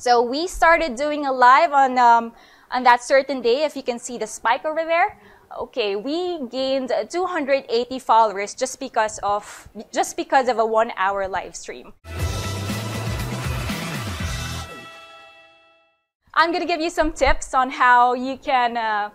So we started doing a live on that certain day. If you can see the spike over there, okay, we gained 280 followers just because of a 1 hour live stream. I'm going to give you some tips on how you can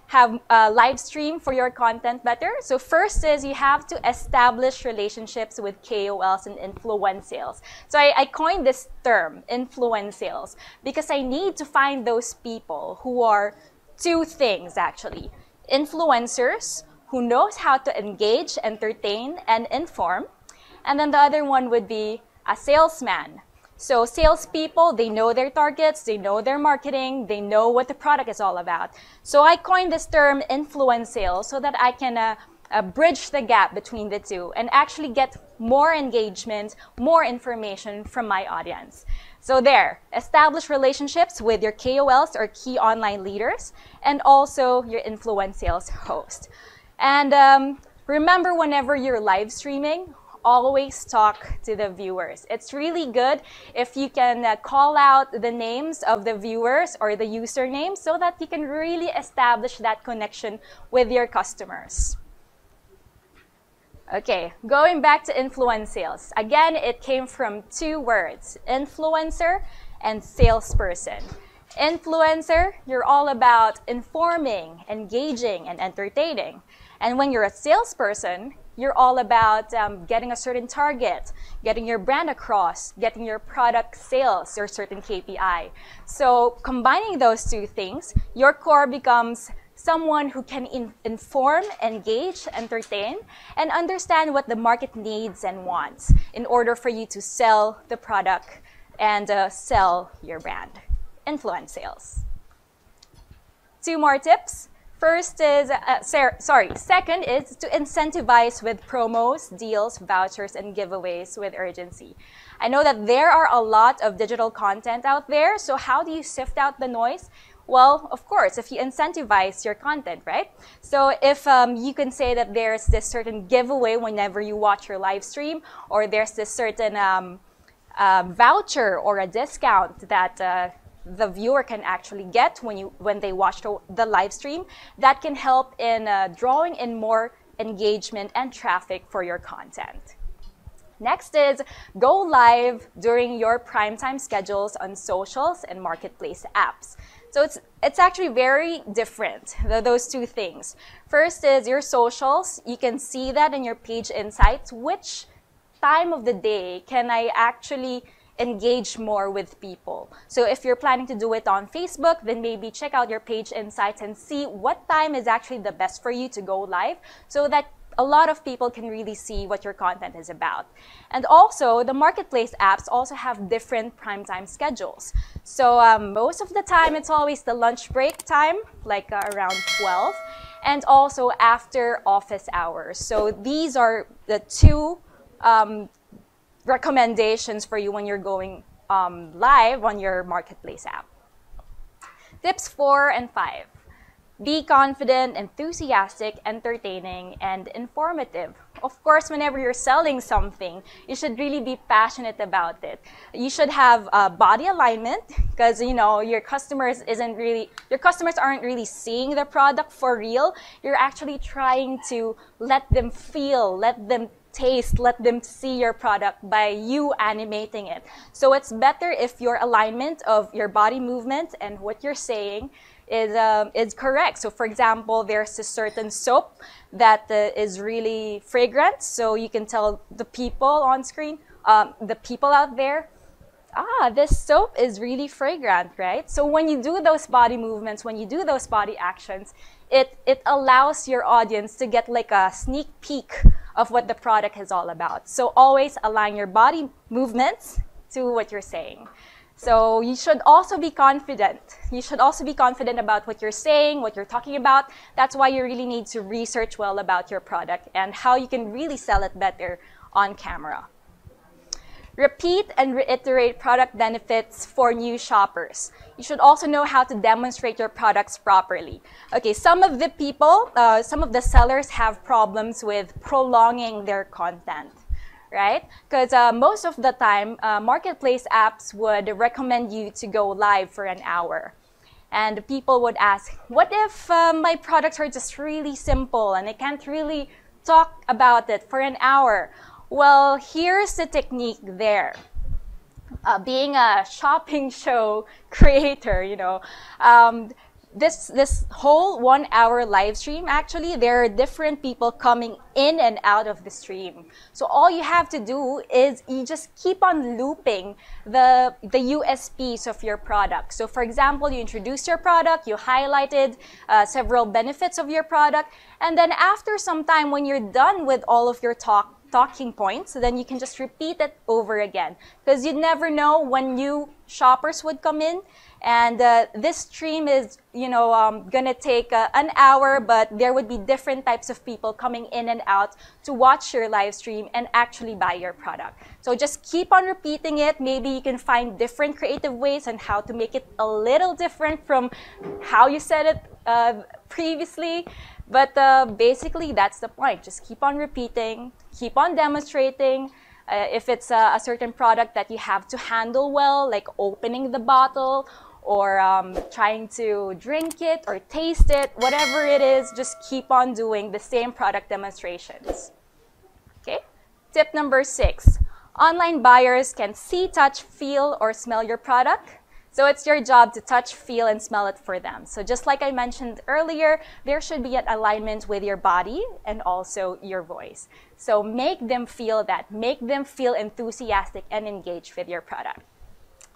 have a live stream for your content better. So first is you have to establish relationships with KOLs and influencers. So I coined this term, influencers, because I need to find those people who are two things actually. Influencers who knows how to engage, entertain, and inform. And then the other one would be a salesman. So salespeople, they know their targets, they know their marketing, they know what the product is all about. So I coined this term influence sales so that I can bridge the gap between the two and actually get more engagement, more information from my audience. So there, establish relationships with your KOLs or key online leaders and also your influence sales host. And remember, whenever you're live streaming, always talk to the viewers. It's really good if you can call out the names of the viewers or the usernames so that you can really establish that connection with your customers. Okay, going back to influence sales. Again, it came from two words, influencer and salesperson. Influencer, you're all about informing, engaging, and entertaining. And when you're a salesperson, you're all about getting a certain target, getting your brand across, getting your product sales, your certain KPI. So combining those two things, your core becomes someone who can inform, engage, entertain, and understand what the market needs and wants in order for you to sell the product and sell your brand. Influence sales. Two more tips. First is, second is to incentivize with promos, deals, vouchers, and giveaways with urgency. I know that there are a lot of digital content out there, so how do you sift out the noise? Well, of course, if you incentivize your content, right? So if you can say that there's this certain giveaway whenever you watch your live stream, or there's this certain voucher or a discount that the viewer can actually get when they watch the live stream, that can help in drawing in more engagement and traffic for your content. Next is go live during your primetime schedules on socials and marketplace apps. So it's actually very different, those two things. First is your socials. You can see that in your page insights. Which time of the day can I actually engage more with people? So if you're planning to do it on Facebook, then maybe check out your page insights and see what time is actually the best for you to go live so that a lot of people can really see what your content is about. And also, the marketplace apps also have different primetime schedules. So most of the time, it's always the lunch break time, like around 12, and also after office hours. So these are the two recommendations for you when you're going live on your marketplace app. Tips 4 and 5. Be confident, enthusiastic, entertaining, and informative. Of course, whenever you're selling something, you should really be passionate about it. You should have body alignment because your customers aren't really seeing the product for real. You're actually trying to let them feel, let them taste, let them see your product by you animating it. So it's better if your alignment of your body movement and what you're saying is correct. So for example, there's a certain soap that is really fragrant, so you can tell the people on screen, the people out there, this soap is really fragrant, right? So when you do those body movements, when you do those body actions, it allows your audience to get like a sneak peek of what the product is all about. So always align your body movements to what you're saying. So you should also be confident. You should also be confident about what you're saying, what you're talking about. That's why you really need to research well about your product and how you can really sell it better on camera. Repeat and reiterate product benefits for new shoppers. You should also know how to demonstrate your products properly. Okay, some of the sellers have problems with prolonging their content, right? Because most of the time, marketplace apps would recommend you to go live for an hour. And people would ask, what if my products are just really simple and I can't really talk about it for an hour? Well, here's the technique there. Being a shopping show creator, this whole 1 hour live stream, actually, there are different people coming in and out of the stream. So all you have to do is you just keep on looping the USPs of your product. So for example, you introduced your product, you highlighted several benefits of your product, and then after some time, when you're done with all of your talking points, then you can just repeat it over again. Because you never know when new shoppers would come in. And this stream is, gonna take an hour, but there would be different types of people coming in and out to watch your live stream and actually buy your product. So just keep on repeating it. Maybe you can find different creative ways on how to make it a little different from how you said it previously. But basically, that's the point. Just keep on repeating, keep on demonstrating. If it's a certain product that you have to handle well, like opening the bottle, or trying to drink it or taste it, whatever it is, just keep on doing the same product demonstrations. Okay? Tip number 6. Online buyers can see, touch, feel, or smell your product. So it's your job to touch, feel, and smell it for them. So just like I mentioned earlier, there should be an alignment with your body and also your voice. So make them feel that. Make them feel enthusiastic and engaged with your product.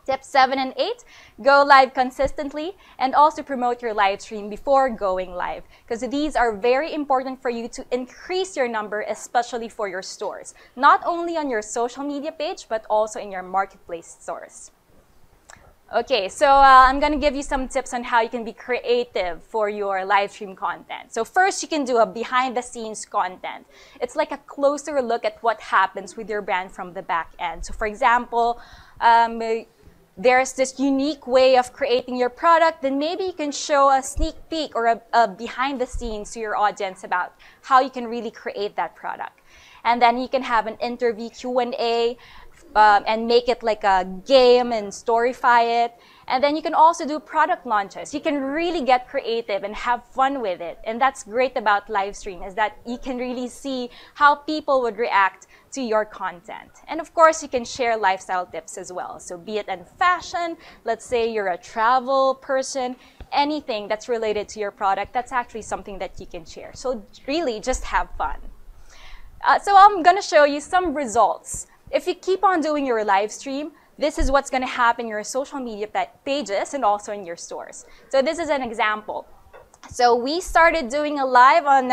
Tips 7 and 8, go live consistently and also promote your live stream before going live, because these are very important for you to increase your number, especially for your stores. Not only on your social media page, but also in your marketplace stores. Okay, so I'm going to give you some tips on how you can be creative for your live stream content. So first, you can do a behind-the-scenes content. It's like a closer look at what happens with your brand from the back end. So for example, there's this unique way of creating your product, then maybe you can show a sneak peek or a behind the scenes to your audience about how you can really create that product. And then you can have an interview Q&A and make it like a game and storyfy it. And then you can also do product launches. You can really get creative and have fun with it. And that's great about live stream, is that you can really see how people would react to your content. And of course, you can share lifestyle tips as well. So be it in fashion, let's say you're a travel person, anything that's related to your product, that's actually something that you can share. So really, just have fun. So I'm gonna show you some results. If you keep on doing your live stream, this is what's going to happen in your social media pages and also in your stores. So this is an example. So we started doing a live on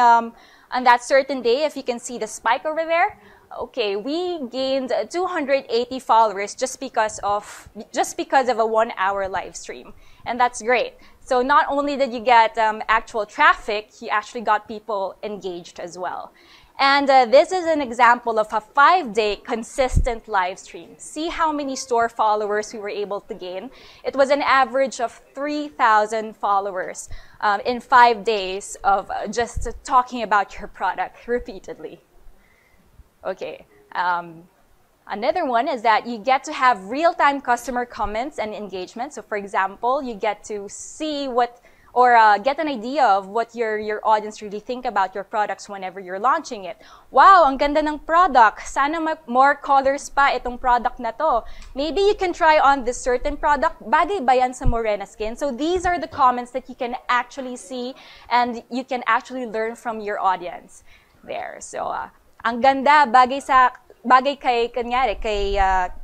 that certain day. If you can see the spike over there, okay, we gained 280 followers just because of a 1 hour live stream, and that's great. So not only did you get actual traffic, you actually got people engaged as well. And this is an example of a 5-day consistent live stream. See how many store followers we were able to gain. It was an average of 3,000 followers in 5 days of just talking about your product repeatedly. Okay. Another one is that you get to have real-time customer comments and engagement. So for example, you get to see get an idea of what your audience really think about your products whenever you're launching it. Wow, ang ganda ng product. Sana more colors pa itong product na to. Maybe you can try on this certain product. Bagay ba yan sa morena skin? So these are the comments that you can actually see and you can actually learn from your audience there. So, ang ganda, bagay kay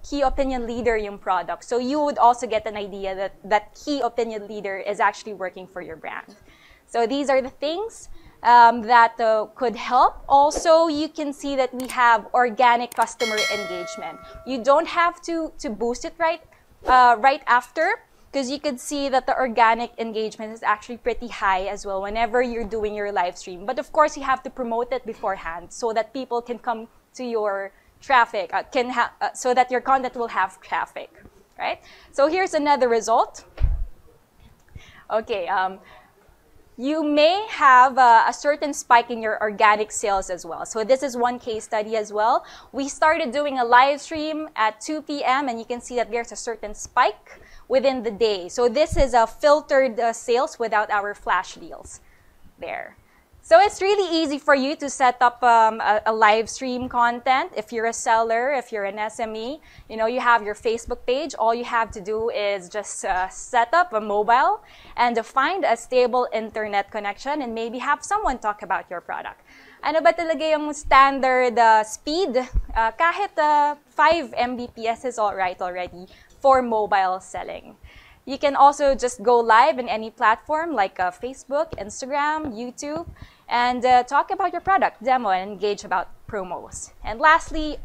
key opinion leader yung product. So you would also get an idea that key opinion leader is actually working for your brand. So these are the things that could help. Also, you can see that we have organic customer engagement. You don't have to boost it right after, because you could see that the organic engagement is actually pretty high as well whenever you're doing your live stream. But of course, you have to promote it beforehand so that people can come to your traffic, so that your content will have traffic, right? So here's another result. Okay, you may have a certain spike in your organic sales as well. So this is one case study as well. We started doing a live stream at 2 p.m. and you can see that there's a certain spike within the day. So this is a filtered sales without our flash deals there. So it's really easy for you to set up a live stream content. If you're a seller, if you're an SME, you know, you have your Facebook page. All you have to do is just set up a mobile and find a stable internet connection and maybe have someone talk about your product. Ano ba talaga yung standard speed? Kahit 5 Mbps is all right already for mobile selling. You can also just go live in any platform like Facebook, Instagram, YouTube, and talk about your product, demo, and engage about promos. And lastly,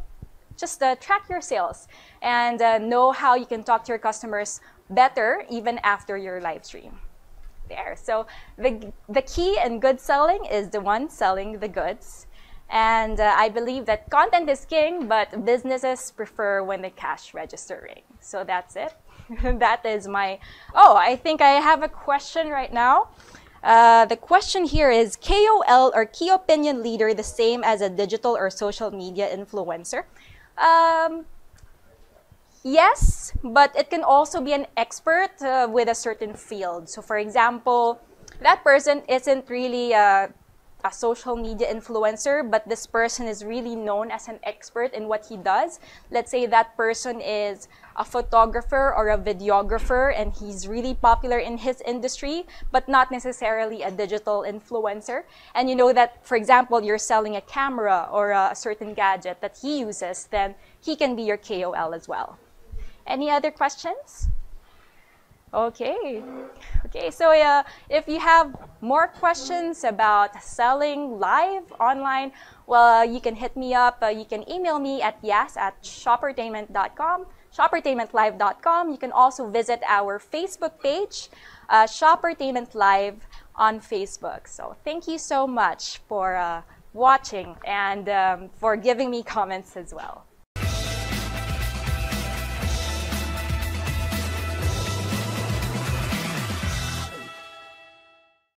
just track your sales and know how you can talk to your customers better even after your live stream. There. So the key in good selling is the one selling the goods. And I believe that content is king, but businesses prefer when the cash register rings. So that's it. That is my... Oh, I think I have a question right now. The question here is, KOL or key opinion leader the same as a digital or social media influencer? Yes, but it can also be an expert with a certain field. So for example, that person isn't really a social media influencer, but this person is really known as an expert in what he does. Let's say that person is a photographer or a videographer and he's really popular in his industry, but not necessarily a digital influencer. And you know that, for example, you're selling a camera or a certain gadget that he uses, then he can be your KOL as well. Any other questions? Okay. Okay, so if you have more questions about selling live online, well, you can hit me up. You can email me at yas@shoppertainment.com, shoppertainmentlive.com. You can also visit our Facebook page, Shoppertainment Live on Facebook. So thank you so much for watching and for giving me comments as well.